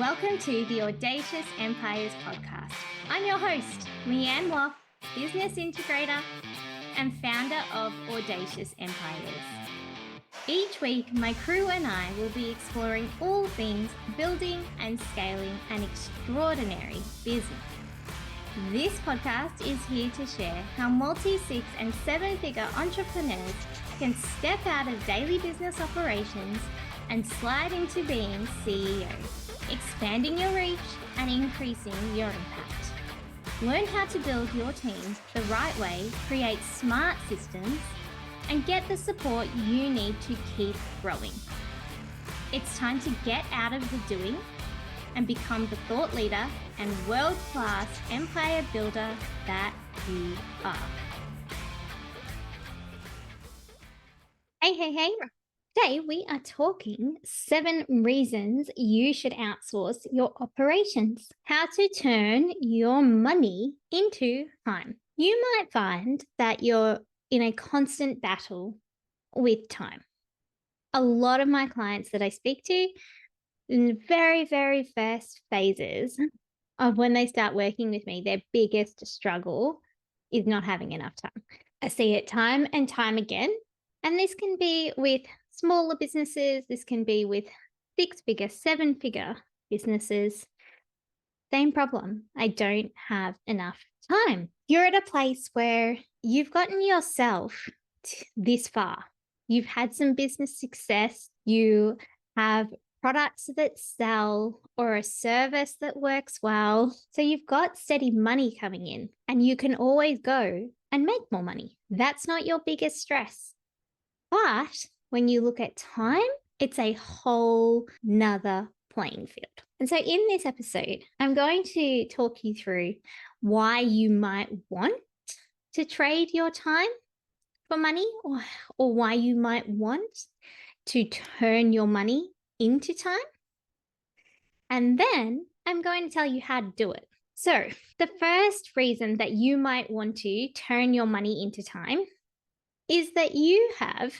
Welcome to the Audacious Empires podcast. I'm your host, Leanne Woff, business integrator and founder of Audacious Empires. Each week, my crew and I will be exploring all things building and scaling an extraordinary business. This podcast is here to share how multi-six and seven-figure entrepreneurs can step out of daily business operations and slide into being CEO, expanding your reach and increasing your impact. Learn how to build your team the right way, create smart systems, and get the support you need to keep growing. It's time to get out of the doing and become the thought leader and world-class empire builder that you are. Hey. Today we are talking 7 reasons you should outsource your operations. How to turn your money into time. You might find that you're in a constant battle with time. A lot of my clients that I speak to in the very, very first phases of when they start working with me, their biggest struggle is not having enough time. I see it time and time again. And this can be with smaller businesses. This can be with 6-figure, 7-figure businesses. Same problem. I don't have enough time. You're at a place where you've gotten yourself this far. You've had some business success. You have products that sell or a service that works well. So you've got steady money coming in and you can always go and make more money. That's not your biggest stress. But when you look at time, it's a whole nother playing field. And so in this episode, I'm going to talk you through why you might want to trade your time for money or why you might want to turn your money into time. And then I'm going to tell you how to do it. So the first reason that you might want to turn your money into time is that you have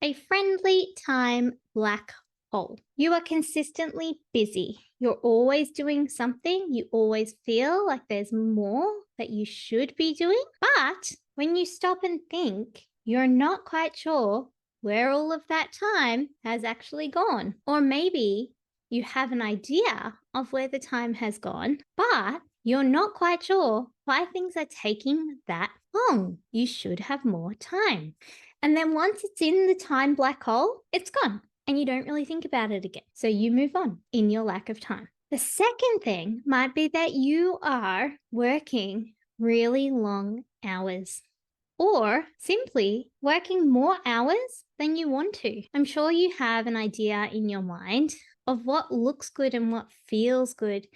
a friendly time black hole. You are consistently busy. You're always doing something. You always feel like there's more that you should be doing. But when you stop and think, you're not quite sure where all of that time has actually gone. Or maybe you have an idea of where the time has gone, but you're not quite sure why things are taking that long. You should have more time. And then once it's in the time black hole, it's gone and you don't really think about it again. So you move on in your lack of time. The second thing might be that you are working really long hours or simply working more hours than you want to. I'm sure you have an idea in your mind of what looks good and what feels good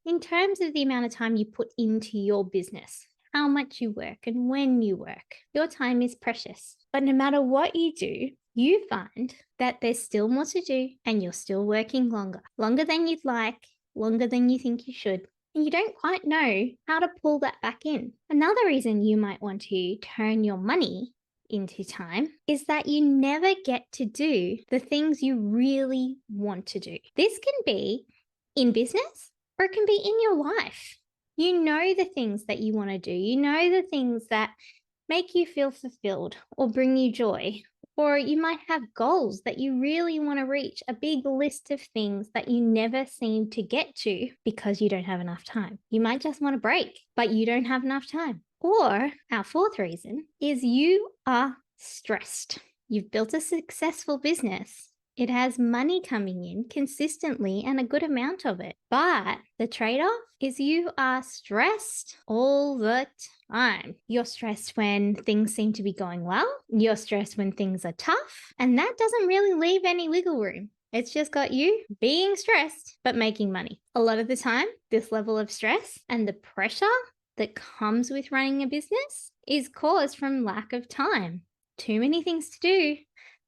in terms of the amount of time you put into your business, how much you work and when you work. Your time is precious. But no matter what you do, you find that there's still more to do and you're still working longer than you'd like, longer than you think you should. And you don't quite know how to pull that back in. Another reason you might want to turn your money into time is that you never get to do the things you really want to do. This can be in business or it can be in your life. You know the things that you want to do. You know the things that make you feel fulfilled or bring you joy. Or you might have goals that you really want to reach, a big list of things that you never seem to get to because you don't have enough time. You might just want a break, but you don't have enough time. Or our fourth reason is you are stressed. You've built a successful business. It has money coming in consistently and a good amount of it. But the trade-off is you are stressed all the time. You're stressed when things seem to be going well. You're stressed when things are tough. And that doesn't really leave any wiggle room. It's just got you being stressed, but making money. A lot of the time, this level of stress and the pressure that comes with running a business is caused from lack of time. Too many things to do.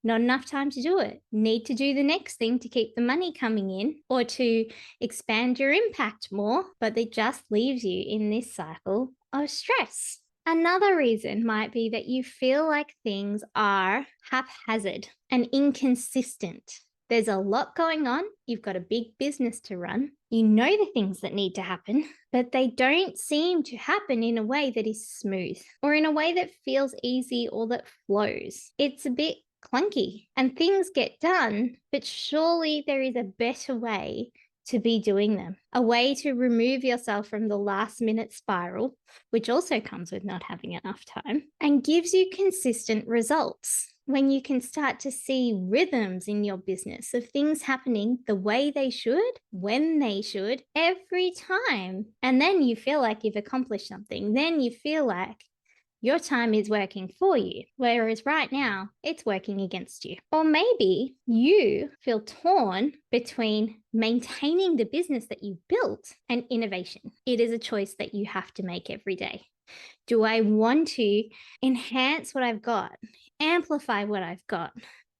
Not enough time to do it. Need to do the next thing to keep the money coming in or to expand your impact more, but it just leaves you in this cycle of stress. Another reason might be that you feel like things are haphazard and inconsistent. There's a lot going on. You've got a big business to run. You know the things that need to happen, but they don't seem to happen in a way that is smooth or in a way that feels easy or that flows. It's a bit clunky and things get done, but surely there is a better way to be doing them, a way to remove yourself from the last minute spiral, which also comes with not having enough time and gives you consistent results. When you can start to see rhythms in your business of things happening the way they should, when they should, every time. And then you feel like you've accomplished something. Then you feel like your time is working for you, whereas right now it's working against you. Or maybe you feel torn between maintaining the business that you built and innovation. It is a choice that you have to make every day. Do I want to enhance what I've got, amplify what I've got,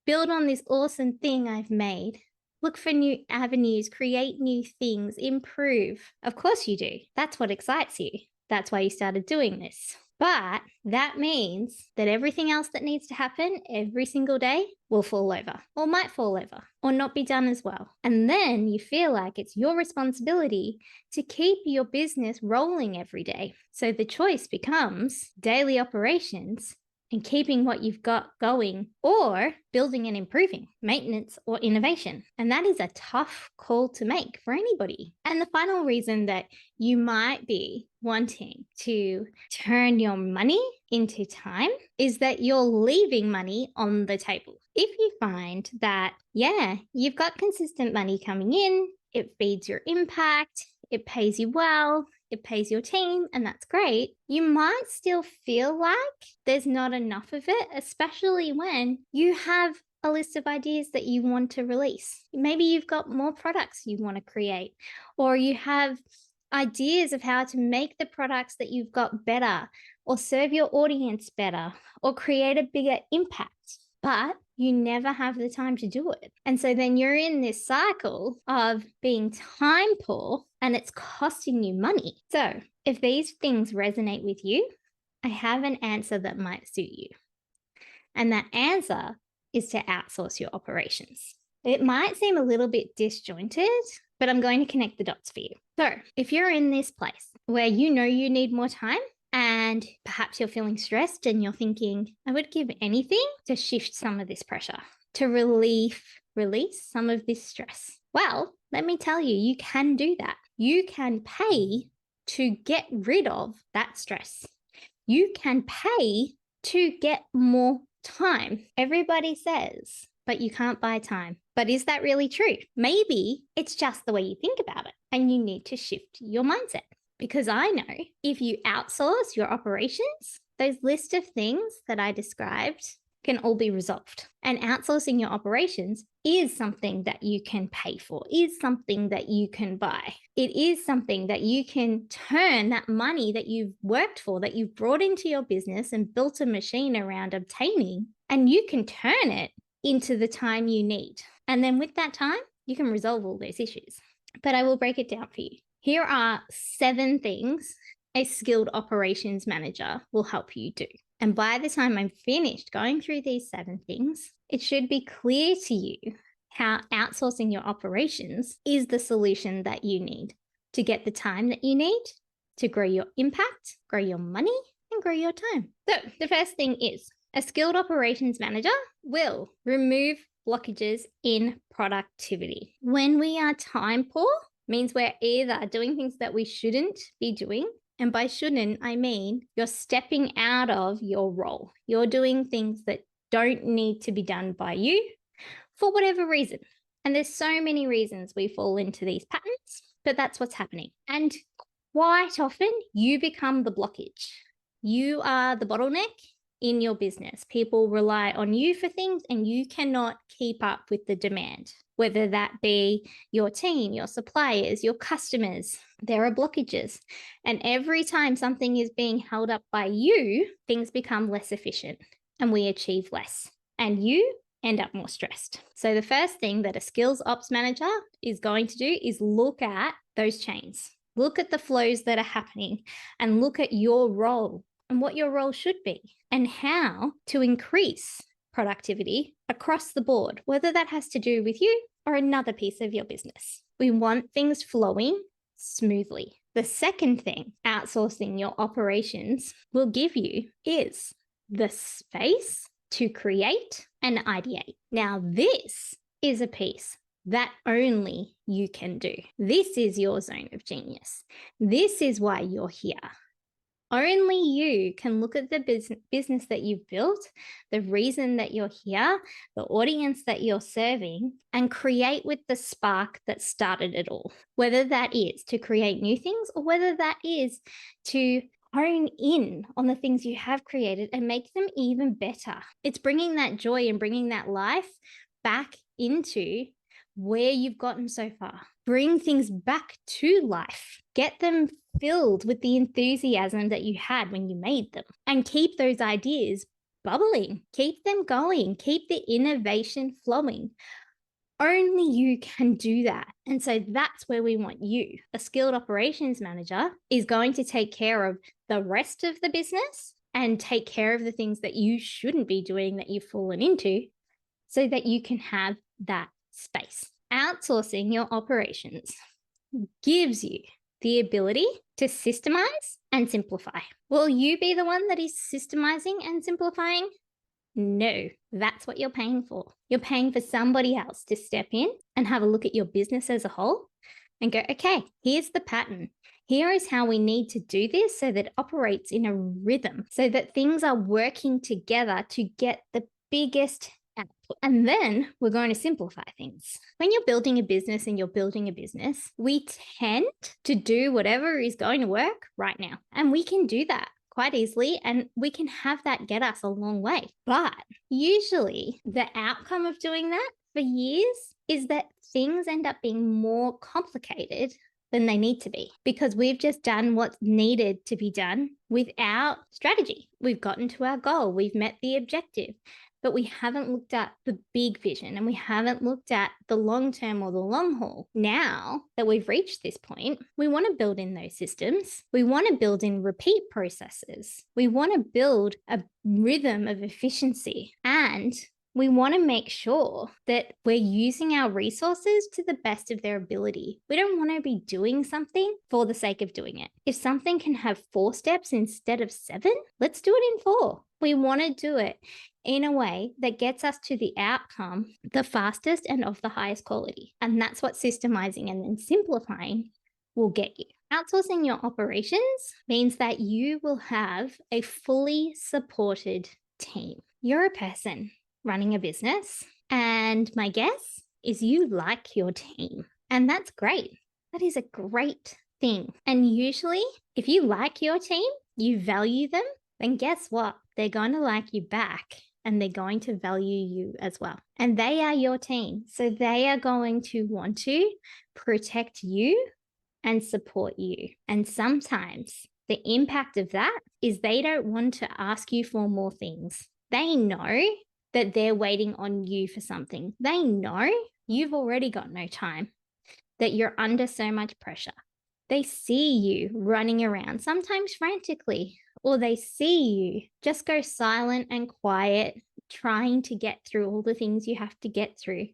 build on this awesome thing I've made, look for new avenues, create new things, improve? Of course you do. That's what excites you. That's why you started doing this. But that means that everything else that needs to happen every single day will fall over or might fall over or not be done as well. And then you feel like it's your responsibility to keep your business rolling every day. So the choice becomes daily operations and keeping what you've got going, or building and improving, maintenance or innovation. And that is a tough call to make for anybody. And the final reason that you might be wanting to turn your money into time is that you're leaving money on the table. If you find that, you've got consistent money coming in, it feeds your impact, it pays you well, it pays your team, and that's great, you might still feel like there's not enough of it, especially when you have a list of ideas that you want to release. Maybe you've got more products you want to create, or you have ideas of how to make the products that you've got better, or serve your audience better, or create a bigger impact. But you never have the time to do it. And so then you're in this cycle of being time poor and it's costing you money. So if these things resonate with you, I have an answer that might suit you. And that answer is to outsource your operations. It might seem a little bit disjointed, but I'm going to connect the dots for you. So if you're in this place where you know you need more time, and perhaps you're feeling stressed and you're thinking, I would give anything to shift some of this pressure, to release some of this stress. Well, let me tell you, you can do that. You can pay to get rid of that stress. You can pay to get more time. Everybody says, but you can't buy time. But is that really true? Maybe it's just the way you think about it and you need to shift your mindset. Because I know if you outsource your operations, those list of things that I described can all be resolved. And outsourcing your operations is something that you can pay for, is something that you can buy. It is something that you can turn that money that you've worked for, that you've brought into your business and built a machine around obtaining, and you can turn it into the time you need. And then with that time, you can resolve all those issues. But I will break it down for you. Here are 7 things a skilled operations manager will help you do. And by the time I'm finished going through these 7 things, it should be clear to you how outsourcing your operations is the solution that you need to get the time that you need to grow your impact, grow your money, and grow your time. So the first thing is a skilled operations manager will remove blockages in productivity. When we are time poor, means we're either doing things that we shouldn't be doing. And by shouldn't, I mean you're stepping out of your role. You're doing things that don't need to be done by you for whatever reason. And there's so many reasons we fall into these patterns, but that's what's happening. And quite often you become the blockage. You are the bottleneck in your business. People rely on you for things and you cannot keep up with the demand. Whether that be your team, your suppliers, your customers, there are blockages. And every time something is being held up by you, things become less efficient and we achieve less. And you end up more stressed. So the first thing that a skills ops manager is going to do is look at those chains. Look at the flows that are happening and look at your role and what your role should be and how to increase productivity across the board, whether that has to do with you or another piece of your business. We want things flowing smoothly. The second thing outsourcing your operations will give you is the space to create and ideate. Now, this is a piece that only you can do. This is your zone of genius. This is why you're here. Only you can look at the business that you've built, the reason that you're here, the audience that you're serving, and create with the spark that started it all. Whether that is to create new things or whether that is to hone in on the things you have created and make them even better. It's bringing that joy and bringing that life back into where you've gotten so far. Bring things back to life. Get them filled with the enthusiasm that you had when you made them, and keep those ideas bubbling. Keep them going. Keep the innovation flowing. Only you can do that. And so that's where we want you. A skilled operations manager is going to take care of the rest of the business and take care of the things that you shouldn't be doing that you've fallen into, so that you can have that space. Outsourcing your operations gives you the ability to systemize and simplify. Will you be the one that is systemizing and simplifying? No, that's what you're paying for. You're paying for somebody else to step in and have a look at your business as a whole and go, okay, here's the pattern. Here is how we need to do this so that it operates in a rhythm, so that things are working together to get the biggest output. And then we're going to simplify things. When you're building a business we tend to do whatever is going to work right now. And we can do that quite easily, and we can have that get us a long way. But usually the outcome of doing that for years is that things end up being more complicated than they need to be, because we've just done what's needed to be done without strategy. We've gotten to our goal, we've met the objective, but we haven't looked at the big vision, and we haven't looked at the long term or the long haul. Now that we've reached this point, we want to build in those systems. We want to build in repeat processes. We want to build a rhythm of efficiency, and we want to make sure that we're using our resources to the best of their ability. We don't want to be doing something for the sake of doing it. If something can have 4 steps instead of 7, let's do it in 4. We want to do it in a way that gets us to the outcome the fastest and of the highest quality. And that's what systemizing and then simplifying will get you. Outsourcing your operations means that you will have a fully supported team. You're a person running a business, and my guess is you like your team. And that's great. That is a great thing. And usually, if you like your team, you value them, then guess what? They're going to like you back, and they're going to value you as well. And they are your team. So they are going to want to protect you and support you. And sometimes the impact of that is they don't want to ask you for more things. They know that they're waiting on you for something. They know you've already got no time, that you're under so much pressure. They see you running around, sometimes frantically, or they see you just go silent and quiet, trying to get through all the things you have to get through.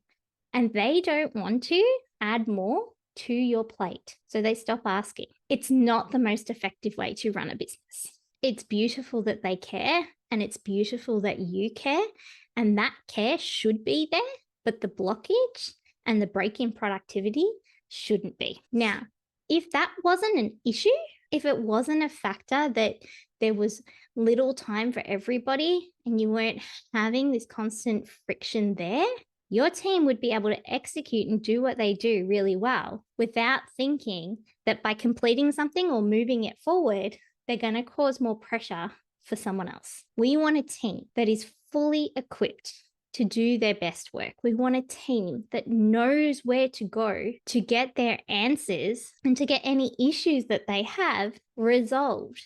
And they don't want to add more to your plate. So they stop asking. It's not the most effective way to run a business. It's beautiful that they care, and it's beautiful that you care, and that care should be there, but the blockage and the break in productivity shouldn't be. Now, if that wasn't an issue, if it wasn't a factor that there was little time for everybody and you weren't having this constant friction there, your team would be able to execute and do what they do really well without thinking that by completing something or moving it forward, they're going to cause more pressure for someone else. We want a team that is fully equipped to do their best work. We want a team that knows where to go to get their answers and to get any issues that they have resolved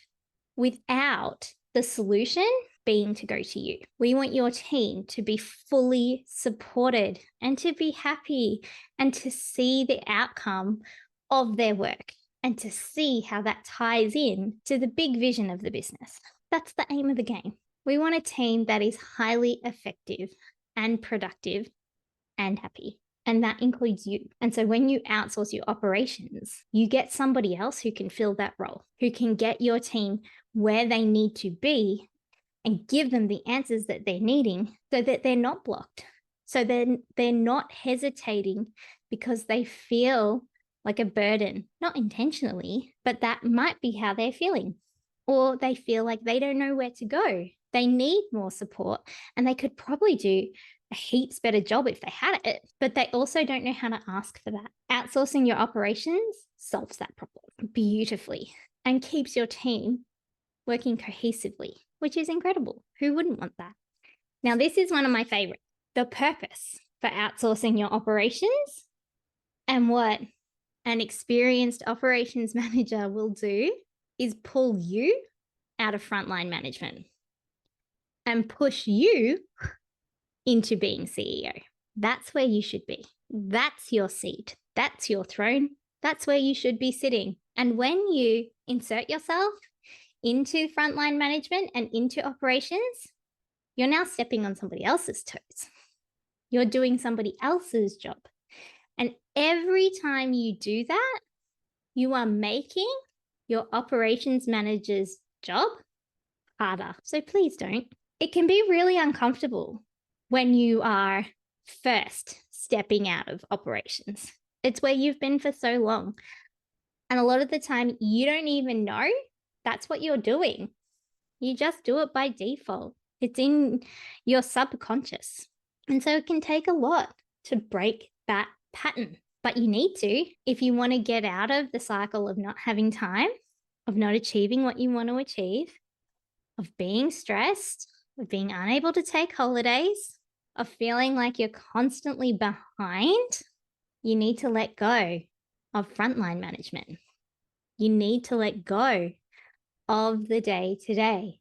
without the solution being to go to you. We want your team to be fully supported and to be happy and to see the outcome of their work and to see how that ties in to the big vision of the business. That's the aim of the game. We want a team that is highly effective and productive and happy. And that includes you. And so when you outsource your operations, you get somebody else who can fill that role, who can get your team where they need to be and give them the answers that they're needing so that they're not blocked. So then they're not hesitating because they feel like a burden, not intentionally, but that might be how they're feeling. Or they feel like they don't know where to go. They need more support, and they could probably do a heaps better job if they had it, but they also don't know how to ask for that. Outsourcing your operations solves that problem beautifully and keeps your team working cohesively, which is incredible. Who wouldn't want that? Now, this is one of my favorites. The purpose for outsourcing your operations and what an experienced operations manager will do is pull you out of frontline management and push you into being CEO. That's where you should be. That's your seat. That's your throne. That's where you should be sitting. And when you insert yourself into frontline management and into operations, you're now stepping on somebody else's toes. You're doing somebody else's job. And every time you do that, you are making your operations manager's job harder. So please don't. It can be really uncomfortable when you are first stepping out of operations. It's where you've been for so long. And a lot of the time, you don't even know that's what you're doing. You just do it by default. It's in your subconscious. And so it can take a lot to break that pattern. But you need to if you want to get out of the cycle of not having time, of not achieving what you want to achieve, of being stressed, of being unable to take holidays, of feeling like you're constantly behind. You need to let go of frontline management. You need to let go of the day-to-day.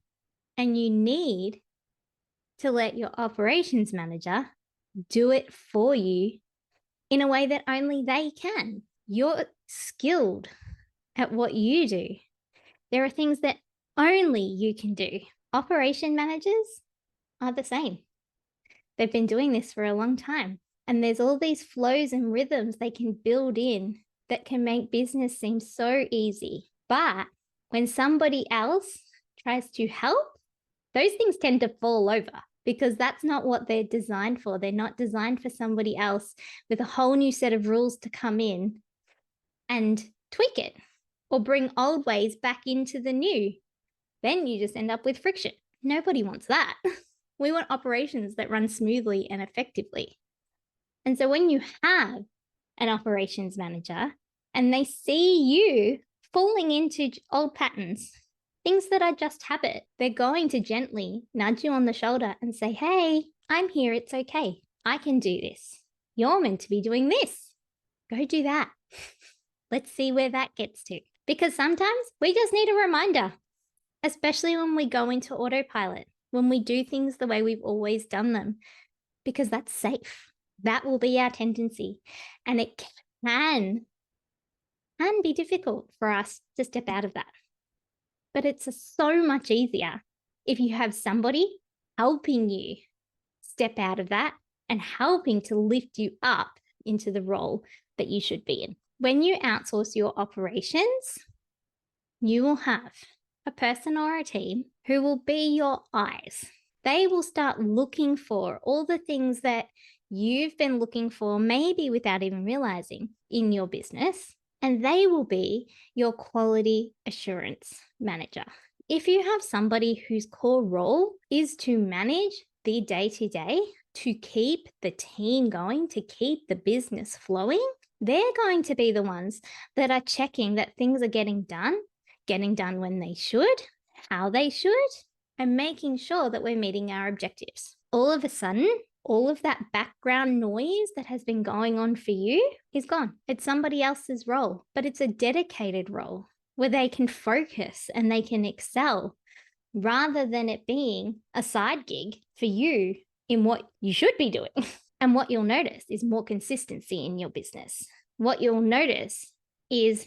And you need to let your operations manager do it for you in a way that only they can. You're skilled at what you do. There are things that only you can do. Operation managers are the same. They've been doing this for a long time. And there's all these flows and rhythms they can build in that can make business seem so easy. But when somebody else tries to help, those things tend to fall over because that's not what they're designed for. They're not designed for somebody else with a whole new set of rules to come in and tweak it or bring old ways back into the new. Then you just end up with friction. Nobody wants that. We want operations that run smoothly and effectively. And so when you have an operations manager and they see you falling into old patterns, things that are just habit, they're going to gently nudge you on the shoulder and say, hey, I'm here. It's okay. I can do this. You're meant to be doing this. Go do that. Let's see where that gets to. Because sometimes we just need a reminder, especially when we go into autopilot, when we do things the way we've always done them, because that's safe. That will be our tendency. And it can be difficult for us to step out of that. But it's so much easier if you have somebody helping you step out of that and helping to lift you up into the role that you should be in. When you outsource your operations, you will have a person or a team who will be your eyes. They will start looking for all the things that you've been looking for, maybe without even realizing, in your business. And they will be your quality assurance manager. If you have somebody whose core role is to manage the day-to-day, to keep the team going, to keep the business flowing, they're going to be the ones that are checking that things are getting done when they should, how they should, and making sure that we're meeting our objectives. All of a sudden, all of that background noise that has been going on for you is gone. It's somebody else's role, but it's a dedicated role where they can focus and they can excel rather than it being a side gig for you in what you should be doing. And what you'll notice is more consistency in your business. What you'll notice is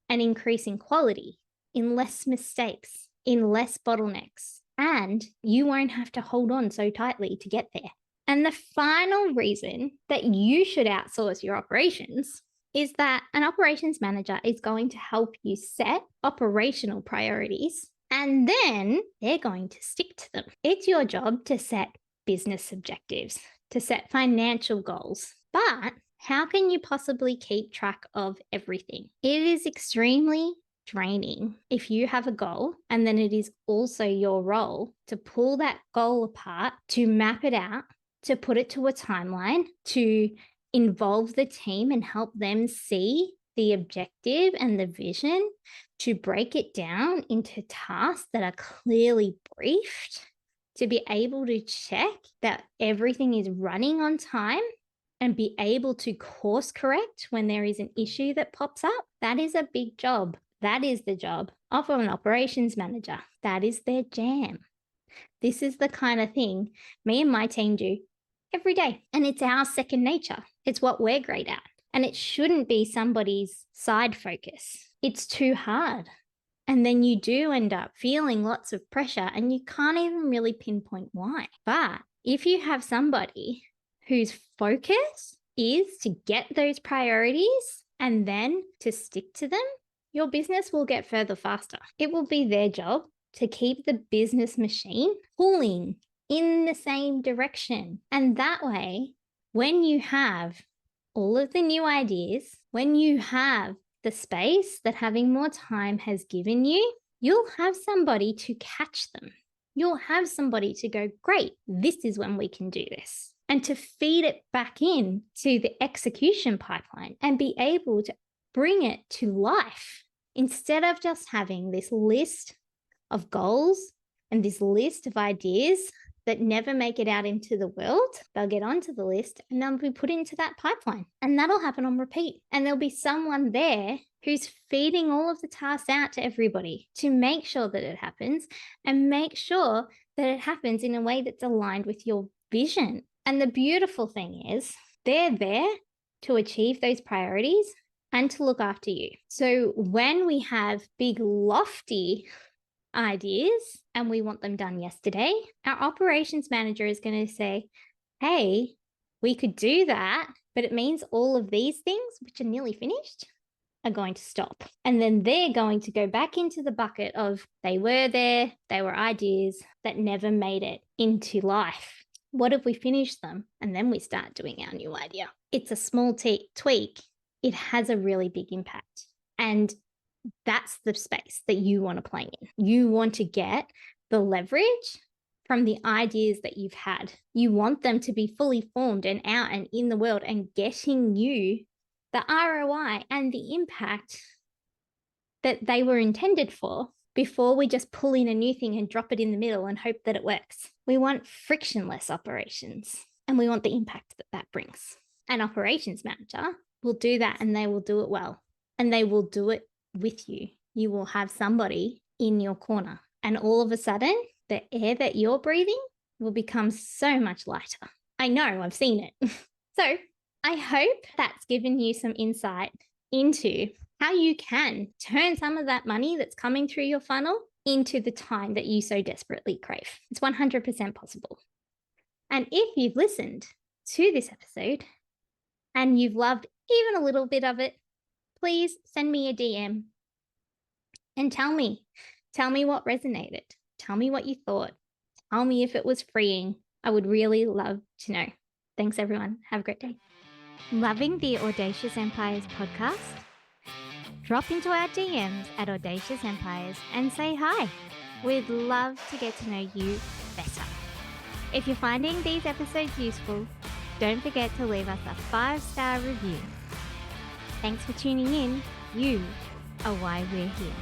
an increase in quality, in less mistakes, in less bottlenecks, and you won't have to hold on so tightly to get there. And the final reason that you should outsource your operations is that an operations manager is going to help you set operational priorities, and then they're going to stick to them. It's your job to set business objectives, to set financial goals. But how can you possibly keep track of everything? It is extremely draining if you have a goal and then it is also your role to pull that goal apart, to map it out, to put it to a timeline, to involve the team and help them see the objective and the vision, to break it down into tasks that are clearly briefed, to be able to check that everything is running on time and be able to course correct when there is an issue that pops up. That is a big job. That is the job of an operations manager. That is their jam. This is the kind of thing me and my team do every day. And it's our second nature. It's what we're great at. And it shouldn't be somebody's side focus. It's too hard. And then you do end up feeling lots of pressure and you can't even really pinpoint why. But if you have somebody whose focus is to get those priorities and then to stick to them, your business will get further faster. It will be their job to keep the business machine pulling in the same direction. And that way, when you have all of the new ideas, when you have the space that having more time has given you, you'll have somebody to catch them. You'll have somebody to go, great, this is when we can do this. And to feed it back in to the execution pipeline and be able to bring it to life instead of just having this list of goals and this list of ideas that never make it out into the world. They'll get onto the list and they'll be put into that pipeline, and that'll happen on repeat. And there'll be someone there who's feeding all of the tasks out to everybody to make sure that it happens and make sure that it happens in a way that's aligned with your vision. And the beautiful thing is they're there to achieve those priorities and to look after you. So when we have big, lofty ideas and we want them done yesterday, our operations manager is going to say, hey, we could do that, but it means all of these things, which are nearly finished, are going to stop. And then they're going to go back into the bucket of they were there, they were ideas that never made it into life. What if we finish them and then we start doing our new idea? It's a small tweak. It has a really big impact. And that's the space that you want to play in. You want to get the leverage from the ideas that you've had. You want them to be fully formed and out and in the world and getting you the ROI and the impact that they were intended for before we just pull in a new thing and drop it in the middle and hope that it works. We want frictionless operations and we want the impact that that brings. An operations manager will do that, and they will do it well, and they will do it with you. You will have somebody in your corner, and all of a sudden the air that you're breathing will become so much lighter. I know, I've seen it. So I hope that's given you some insight into how you can turn some of that money that's coming through your funnel into the time that you so desperately crave. It's 100% possible. And if you've listened to this episode and you've loved even a little bit of it, please send me a DM and tell me what resonated. Tell me what you thought. Tell me if it was freeing. I would really love to know. Thanks, everyone. Have a great day. Loving the Audacious Empires podcast? Drop into our DMs at Audacious Empires and say hi. We'd love to get to know you better. If you're finding these episodes useful, don't forget to leave us a 5-star review. Thanks for tuning in. You are why we're here.